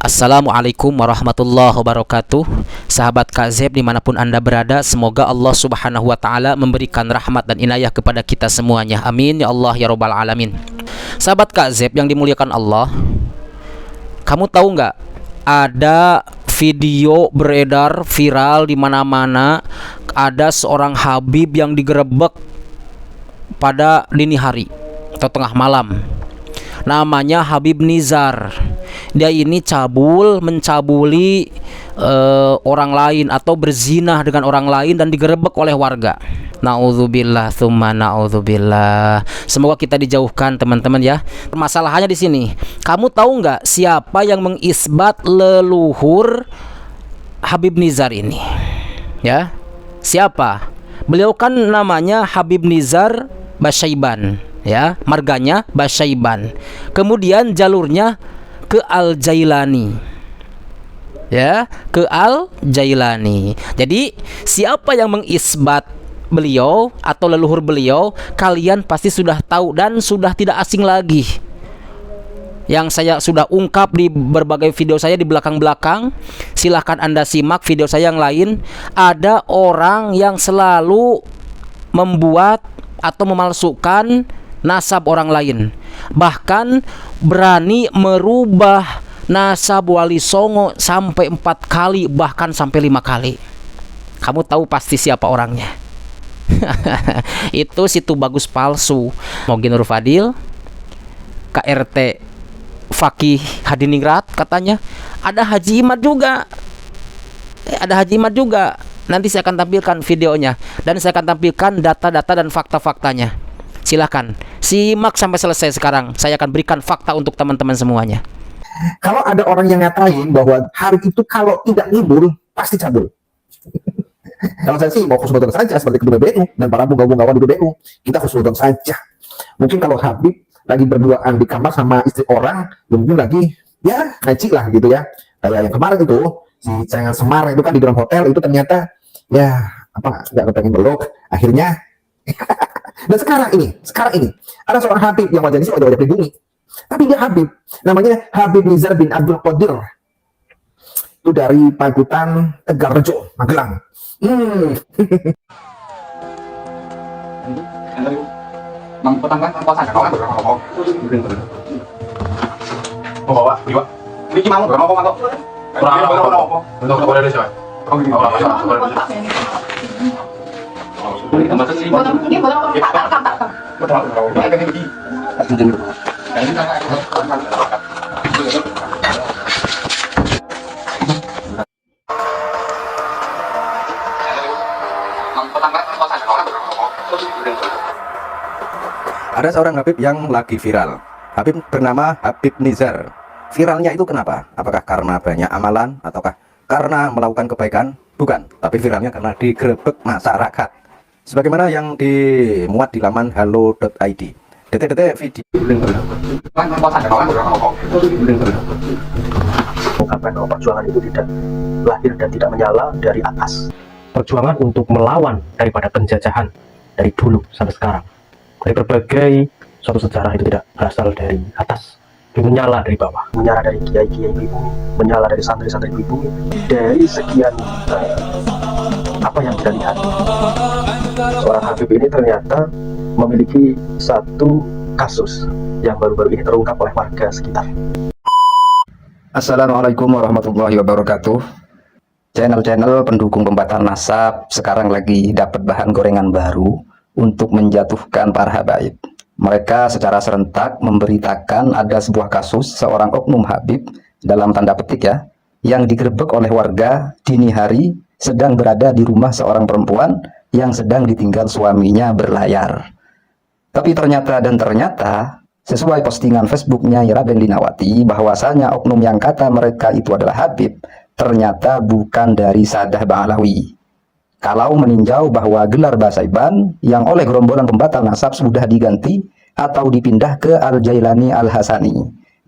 Assalamualaikum warahmatullahi wabarakatuh. Sahabat KZ dimanapun anda berada, semoga Allah subhanahu wa ta'ala memberikan rahmat dan inayah kepada kita semuanya. Amin ya Allah ya Rabbal alamin. Sahabat KZ yang dimuliakan Allah, kamu tahu nggak, ada video beredar viral di mana-mana, ada seorang Habib yang digerebek pada dini hari atau tengah malam. Namanya Habib Nizar. Dia ini mencabuli orang lain atau berzinah dengan orang lain dan digerebek oleh warga. Nauzubillah tsumma nauzubillah. Semoga kita dijauhkan teman-teman ya. Masalahnya di sini, kamu tahu nggak siapa yang mengisbat leluhur Habib Nizar ini? Ya, siapa? Beliau kan namanya Habib Nizar Basyaiban, ya, marganya Basyaiban. Kemudian jalurnya ke Al-Jailani, ya, ke Al-Jailani. Jadi siapa yang mengisbat beliau atau leluhur beliau, kalian pasti sudah tahu dan sudah tidak asing lagi. Yang saya sudah ungkap di berbagai video saya di belakang-belakang, silahkan anda simak video saya yang lain. Ada orang yang selalu membuat atau memalsukan nasab orang lain, bahkan berani merubah nasab Wali Songo sampai 4 kali, bahkan sampai 5 kali. Kamu tahu pasti siapa orangnya. Itu situ bagus palsu. Mogi Nur Fadil, KRT Fakih Hadiningrat, katanya ada Haji Imad juga. Ada Haji Imad juga. Nanti saya akan tampilkan videonya dan saya akan tampilkan data-data dan fakta-faktanya. Silahkan simak sampai selesai. Sekarang saya akan berikan fakta untuk teman-teman semuanya. Kalau ada orang yang ngatain bahwa hari itu kalau tidak libur pasti cabul. Kalau saya sih mau khusnudon saja seperti ketua BBU dan para bunga-bungawan di BBU, kita khusnudon saja. Mungkin kalau Habib lagi berduaan di kamar sama istri orang, mungkin lagi ya ngaji lah gitu ya. Kayak yang kemarin itu si Cengal Semar itu kan di dalam hotel itu ternyata ya apa nggak kepengen meluk akhirnya. Dan sekarang ini ada seorang Habib yang wajahnya sih wajah pribumi, tapi dia Habib, namanya Habib Nizar bin Abdul Qadir, itu dari Pagutan Tegalrejo, Magelang. Mang petang kan puasa kan mau bawa jiwa ini gimana mau mau kurang untuk boleh deh coy. Oh gitu. Boleh tambah sih. Ini boleh tak. Ada seorang Habib yang lagi viral. Habib bernama Habib Nizar. Viralnya itu kenapa? Apakah karena banyak amalan ataukah karena melakukan kebaikan? Bukan, tapi viralnya karena digerebek masyarakat. Sebagaimana yang dimuat di laman halo.id. Detik-detik video. Mengungkapkan bahwa perjuangan itu tidak lahir dan tidak menyala dari atas. Perjuangan untuk melawan daripada penjajahan dari dulu sampai sekarang. Dari berbagai suatu sejarah itu tidak berasal dari atas, tapi menyala dari bawah, menyala dari kiai-kiai pribumi, menyala dari santri-santri pribumi. Dari sekian apa yang kita lihat, seorang Habib ini ternyata memiliki satu kasus yang baru-baru ini terungkap oleh warga sekitar. Assalamualaikum warahmatullahi wabarakatuh. Channel-channel pendukung pembatalan nasab sekarang lagi dapat bahan gorengan baru untuk menjatuhkan para habaib. Mereka secara serentak memberitakan ada sebuah kasus seorang oknum Habib dalam tanda petik ya, yang digerebek oleh warga dini hari sedang berada di rumah seorang perempuan yang sedang ditinggal suaminya berlayar. Tapi ternyata sesuai postingan Facebooknya Raden Linawati, bahwasanya oknum yang kata mereka itu adalah Habib ternyata bukan dari Sadah Ba'alawi. Kalau meninjau bahwa gelar Basyaiban yang oleh gerombolan pembatal nasab sudah diganti atau dipindah ke Al-Jailani Al-Hasani,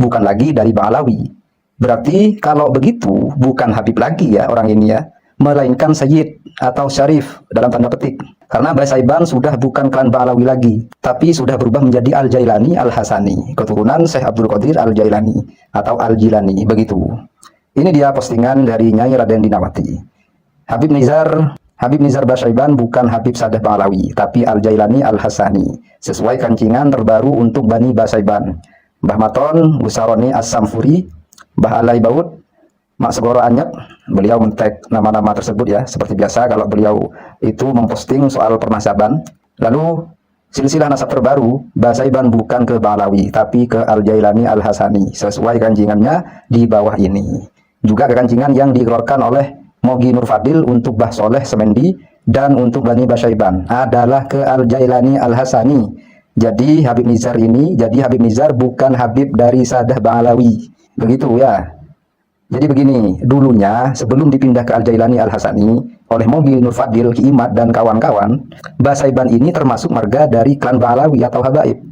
bukan lagi dari Ba'alawi. Berarti kalau begitu bukan Habib lagi ya orang ini ya, melainkan Sayyid atau Syarif dalam tanda petik. Karena Basyaiban sudah bukan klan Ba'alawi lagi, tapi sudah berubah menjadi Al-Jailani Al-Hasani, keturunan Syekh Abdul Qadir Al-Jailani atau Al-Jilani begitu. Ini dia postingan dari Nyai Raden Dinawati. Habib Nizar Basyaiban bukan Habib Sadah Pahlawi, tapi Al-Jailani Al-Hasani, sesuai kancingan terbaru untuk Bani Basyaiban. Mbah Maton, Busaroni As-Samfuri, Mbah Alai Baud, Mak Segoro Anyep, beliau men-tag nama-nama tersebut ya, seperti biasa kalau beliau itu memposting soal pernasaban. Lalu silsilah nasab terbaru, Basyaiban bukan ke Pahlawi, tapi ke Al-Jailani Al-Hasani, sesuai kancingannya di bawah ini. Juga kekancingan yang dikeluarkan oleh Mogi Nur Fadil untuk Bah Soleh Semendi dan untuk Bani Basyaiban adalah ke Al-Jailani Al-Hasani. Jadi Habib Nizar bukan Habib dari Sadah Pahlawi. Begitu ya. Jadi begini, dulunya sebelum dipindah ke Al-Jailani Al-Hasani oleh Mogi Nur Fadil, Ki Imad dan kawan-kawan, Basyaiban ini termasuk marga dari klan Pahlawi atau Habaib.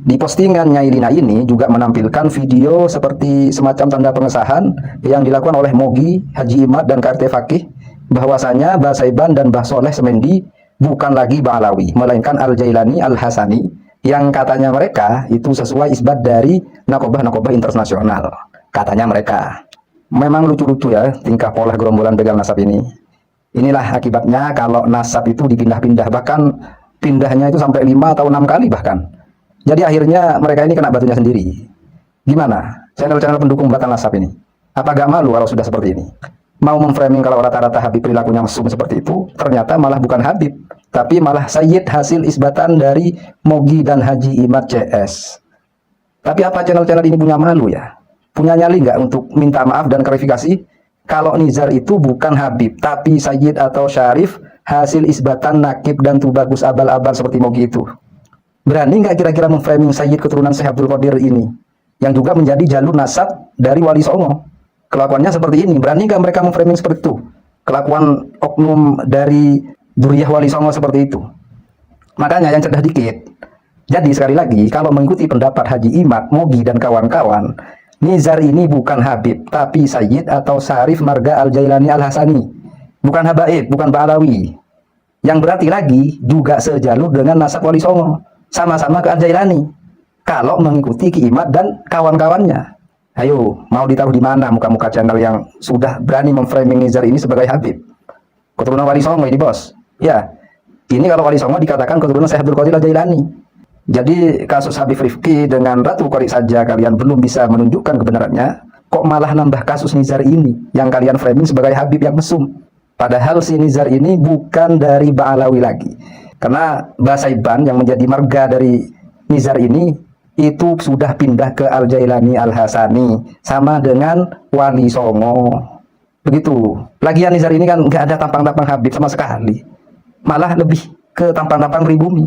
Di postingan Nyai Lina ini juga menampilkan video seperti semacam tanda pengesahan yang dilakukan oleh Mogi, Haji Imad, dan KRT Fakih bahwasanya Basyaiban dan Bah Soleh Semendi bukan lagi Pahlawi, melainkan Al-Jailani Al-Hasani yang katanya mereka itu sesuai isbat dari nakobah-nakobah internasional. Katanya mereka. Memang lucu-lucu ya tingkah pola gerombolan begal nasab ini. Inilah akibatnya kalau nasab itu dipindah-pindah, bahkan pindahnya itu sampai 5 atau 6 kali bahkan. Jadi akhirnya mereka ini kena batunya sendiri. Gimana channel-channel pendukung batal nasab ini? Apa gak malu kalau sudah seperti ini? Mau memframing kalau rata-rata Habib perilakunya mesum seperti itu, ternyata malah bukan Habib, tapi malah Sayyid hasil isbatan dari Mogi dan Haji Imad CS. Tapi apa channel-channel ini punya malu ya? Punya nyali nggak untuk minta maaf dan klarifikasi? Kalau Nizar itu bukan Habib, tapi Sayyid atau Syarif hasil isbatan Nakib dan Tubagus abal-abal seperti Mogi itu. Berani nggak kira-kira memframing Sayyid keturunan Syekh Abdul Qadir ini, yang juga menjadi jalur nasab dari Wali Songo? Kelakuannya seperti ini. Berani nggak mereka memframing seperti itu? Kelakuan oknum dari Duriyah Wali Songo seperti itu. Makanya yang cerdas dikit. Jadi sekali lagi, kalau mengikuti pendapat Haji Imad, Mogi, dan kawan-kawan, Nizar ini bukan Habib, tapi Sayyid atau Syarif marga Al-Jailani Al-Hasani. Bukan Habaib, bukan Pahlawi. Yang berarti lagi juga sejalur dengan nasab Wali Songo. Sama-sama ke Al-Jailani. Kalau mengikuti Ki Imad dan kawan-kawannya. Ayo, mau ditaruh di mana muka-muka channel yang sudah berani memframing Nizar ini sebagai Habib? Keturunan Wali Songo ini, bos. Ya, ini kalau Wali Songo dikatakan keturunan Syekh Abdul Qadir Al-Jailani. Jadi kasus Habib Rifki dengan Ratu Qorik saja kalian belum bisa menunjukkan kebenarannya, kok malah nambah kasus Nizar ini yang kalian framing sebagai Habib yang mesum. Padahal si Nizar ini bukan dari Pahlawi lagi. Karena Basyaiban yang menjadi marga dari Nizar ini itu sudah pindah ke Al-Jailani Al-Hasani, sama dengan Wali Songo. Begitu. Lagian Nizar ini kan nggak ada tampang-tampang Habib sama sekali. Malah lebih ke tampang-tampang pribumi.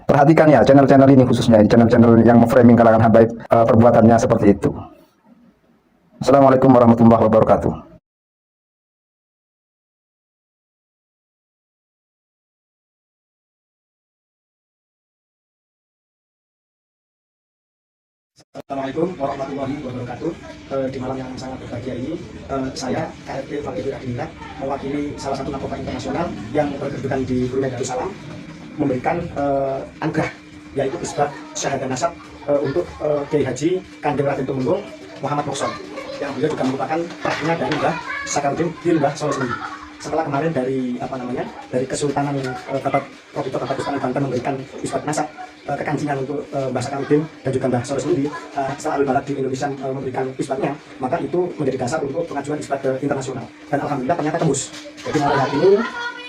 Perhatikan ya channel-channel ini, khususnya channel-channel yang memframing kalangan habaib perbuatannya seperti itu. Assalamualaikum warahmatullahi wabarakatuh. Assalamualaikum warahmatullahi wabarakatuh. Di malam yang sangat berbahagia ini, saya KRT Fakih Adinat mewakili salah satu nakobah internasional yang berkedudukan di Brunei Darussalam memberikan anugerah, yaitu isbat syahadah nasab untuk Kiai Haji Kanjeng Raden Tumenggung Muhammad Moksor, yang beliau juga merupakan patrinya dari Mbah Sakarudin bin Mbah Soleh Semendi. Setelah kemarin dari dari Kesultanan Provinsi Kesultanan Banten memberikan isbat nasab kekancingan untuk Mbah Sakarudin dan juga Mbah Soleh Semendi, setelah Al-Balad di Indonesia memberikan isbatnya, maka itu menjadi dasar untuk pengajuan isbat internasional, dan alhamdulillah ternyata tembus. Jadi mulai hari ini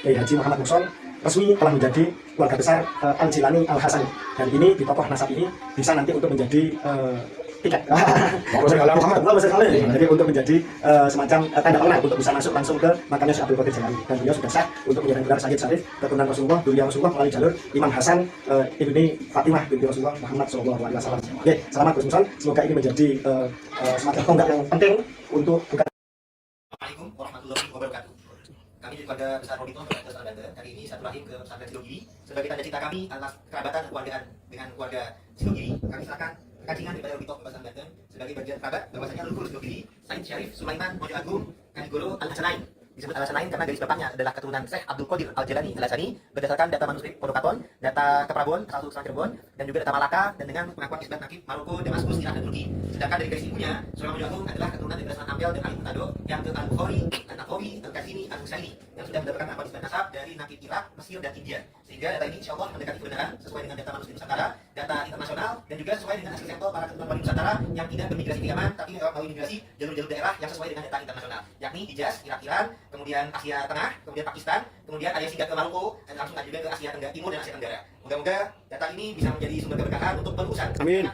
Kiai Haji Muhammad Moksor resmi telah menjadi keluarga besar Al-Jailani Al-Hasani, dan ini di tokoh nasab ini bisa nanti untuk menjadi tiket jadi untuk menjadi semacam tanda pengenal untuk bisa masuk langsung ke makamnya Syekh Abdul Qadir Jailani, dan beliau sudah sah untuk menjadi gelar Sayyid Syarif keturunan Rasulullah, Duriyah Rasulullah melalui jalur Imam Hasan ibni Fatimah binti Rasulullah Muhammad Sallallahu Alaihi Wasallam. Oke, selamat Gus Muson, semoga ini menjadi semacam tonggak yang penting untuk bukan. Assalamualaikum warahmatullahi wabarakatuh. Kami dari keluarga besar Robito Pesantren Banten hari ini satu rahim ke pesantren Sidogiri. Sebagai tanda cinta kami atas kerabatan dan keluargaan dengan keluarga Sidogiri, kami silakan kekancingan daripada Robito Pesantren Banten sebagai bagian kerabat bahwasanya leluhur Sidogiri Said Syarif Sulaiman Mojo Agung Kanigoro Al-Hasanain. Disebut Al-Hasanain karena garis bapaknya adalah keturunan Syekh Abdul Qadir Al-Jailani Al-Hasani berdasarkan data manuskrip Podokaton, data Keprabon, Asal Sultan Cirebon, dan juga data Malaka, dan dengan pengakuan isbat Nakib Maroko, Damaskus, Irak, dan Turki. Sedangkan dari garis ibunya, Sulaiman Mojo Agung adalah keturunan dari berdasarkan Ampel dan Ali Mutado yang ke Al-Bukhari, An-Nawawi, Al-Kazini, Al-Husaini yang sudah mendapatkan akun nisbah nasab dari nakib Irak, Mesir, dan India. Sehingga data ini insya Allah mendekati kebenaran sesuai dengan data manusia Nusantara, data internasional, dan juga sesuai dengan hasil sampel para keturunan wali Nusantara yang tidak bermigrasi ke Yaman, tapi melalui migrasi jalur-jalur daerah yang sesuai dengan data internasional, yakni Hijaz, Irak, Iran, kemudian Asia Tengah, kemudian Pakistan, kemudian ada yang singgah ke Maluku, dan langsung ada juga ke Asia Tenggara Timur dan Asia Tenggara. Moga-moga data ini bisa menjadi sumber keberkahan untuk penerusan. Amin.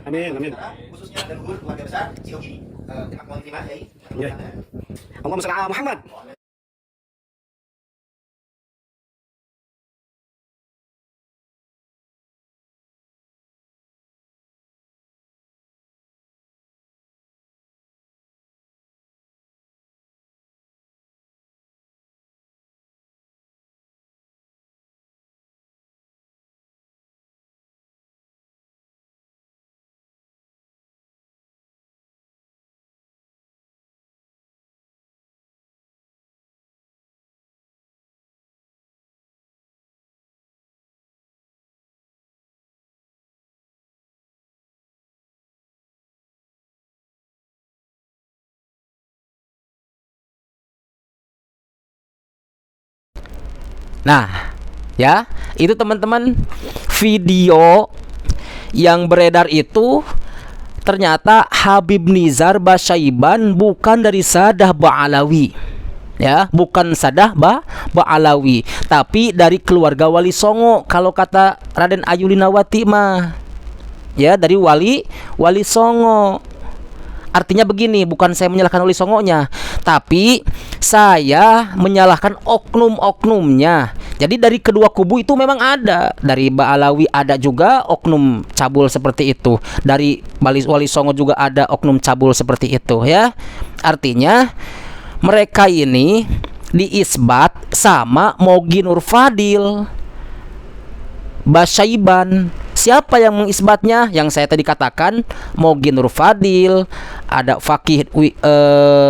Amin. Amin. Khususnya leluhur keluarga besar Sidogiri. Terima kasih, Ya. Allahumma shalli ala Muhammad. Nah, ya, itu teman-teman video yang beredar itu ternyata Habib Nizar Basyaiban bukan dari Sadah Ba'alawi. Ya, bukan Sadah Ba'alawi, tapi dari keluarga Wali Songo kalau kata Raden Ayu Linawati mah. Ya, dari Wali Songo. Artinya begini, bukan saya menyalahkan Wali Songonya, tapi saya menyalahkan oknum-oknumnya. Jadi dari kedua kubu itu memang ada. Dari Ba'alawi ada juga oknum cabul seperti itu. Dari Wali Songo juga ada oknum cabul seperti itu, ya. Artinya mereka ini diisbat sama Mogi Nur Fadil Basyaiban. Siapa yang mengisbatnya? Yang saya tadi katakan, Mogi Nur Fadil, ada Fakih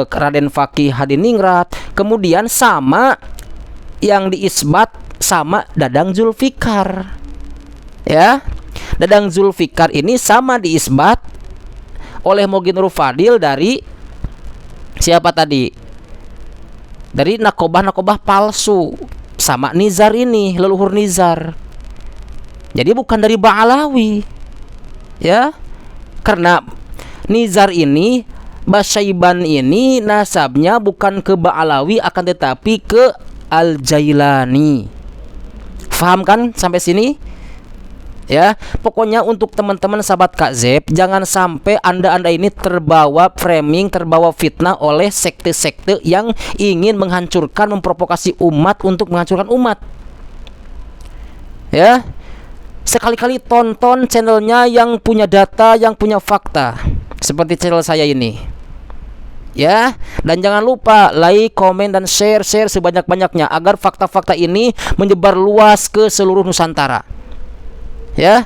Raden Fakih Hadiningrat, kemudian sama yang diisbat sama Dadang Zulfikar. Ya, Dadang Zulfikar ini sama diisbat oleh Mogi Nur Fadil dari siapa tadi? Dari nakobah-nakobah palsu sama Nizar ini, leluhur Nizar. Jadi bukan dari Ba'alawi, ya, karena Nizar ini, Basyaiban ini nasabnya bukan ke Ba'alawi akan tetapi ke Al-Jailani. Faham kan sampai sini? Ya, pokoknya untuk teman-teman sahabat Kak Zeb, jangan sampai anda ini terbawa framing, terbawa fitnah oleh sekte-sekte yang ingin menghancurkan, memprovokasi umat untuk menghancurkan umat. Ya, sekali-kali tonton channelnya yang punya data, yang punya fakta, seperti channel saya ini, ya. Dan jangan lupa like, komen, dan share sebanyak-banyaknya agar fakta-fakta ini menyebar luas ke seluruh Nusantara, ya.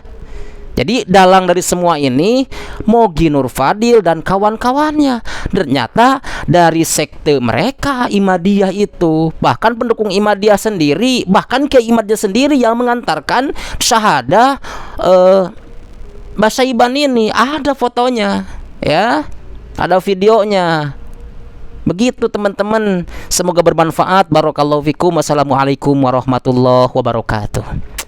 Jadi dalang dari semua ini Mogi Nur Fadil dan kawan-kawannya. Ternyata dari sekte mereka Imadiyah itu, bahkan pendukung Imadiyah sendiri, bahkan Kiai Imadiyah sendiri yang mengantarkan syahadah Basyaiban ini, ada fotonya, ya, ada videonya. Begitu teman-teman, semoga bermanfaat. Barakallahu fikum. Wassalamualaikum warahmatullahi wabarakatuh.